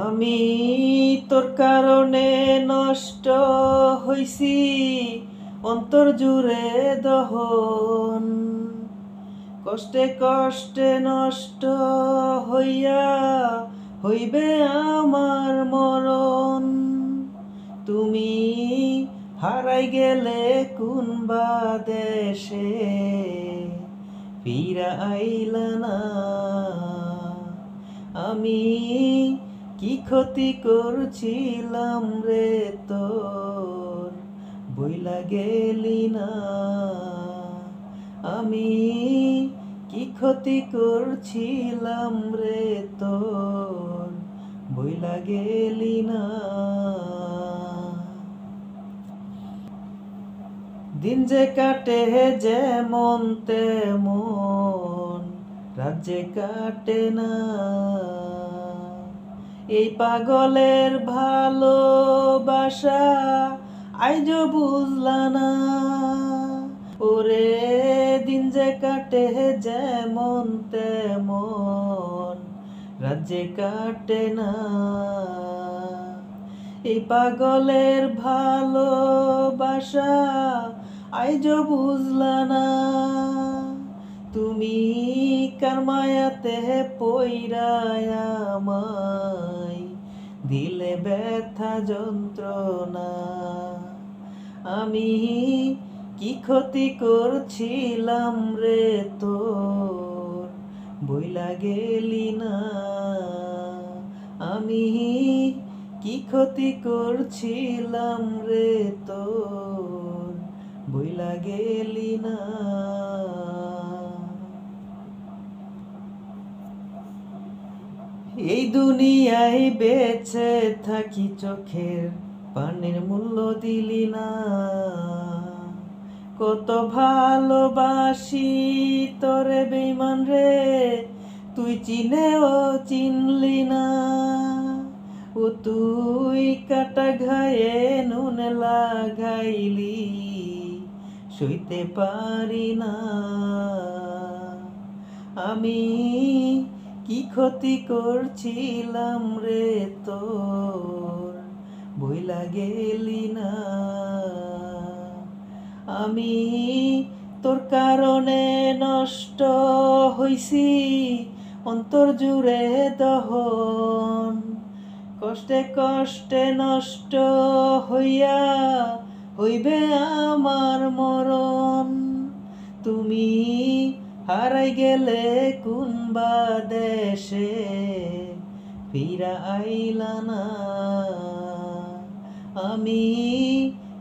আমি তোর কারণে নষ্ট হইছি, অন্তর জুড়ে দহন। কষ্টে কষ্টে নষ্ট হইয়া হইবে আমার মরণ। তুমি হারাই গেলে কোনবা দেশে, ফিরা আইলা না। আমি কি ক্ষতি করছিলাম রে তোর, বইলা গেলি না। আমি কি ক্ষতি করছিলাম রে তোর, বইলা গেলি না। দিন যে কাটে যেমন তেমন, রাত যে কাটে না। এই পাগলের ভালোবাসা আইজো বুঝলা না। ওরে দিন যে কাটে যেমন তেমন, রাত যে কাটে না। এই পাগলের ভালোবাসা আইজো বুঝলা না। তুমি কার মায়াতে পইরায় আমায় দিলে ব্যথা যন্ত্রণা। আমি কি ক্ষতি করছিলাম রে তোর, বইলা গেলি না। আমি কি ক্ষতি করছিলাম রে তোর, বইলা গেলি না। এই দুনিয়ায় বেঁচে থাকি চোখের পানির মূল্য দিলি না। কত ভালোবাসি তোরে বেঈমান রে, তুই চিনেও চিনলি না। ও তুই কাটা ঘায়ে নুন লাগাইলি, সইতে পারি না। আমি কি ক্ষতি করছিলাম রে তোর, বইলা গেলি না। আমি তোর কারণে নষ্ট হইছি, অন্তর জুড়ে দহন। কষ্টে কষ্টে নষ্ট হইয়া হইবে আমার মরণ। তুমি হারাই গেলে কোনবা দেশে, ফিরা আইলা না। আমি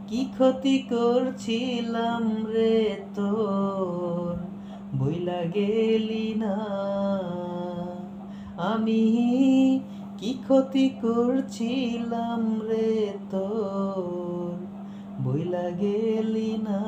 কি ক্ষতি করছিলাম রে তোর, বইলা গেলি না। আমি কি ক্ষতি করছিলাম রে তোর, বইলা গেলি না।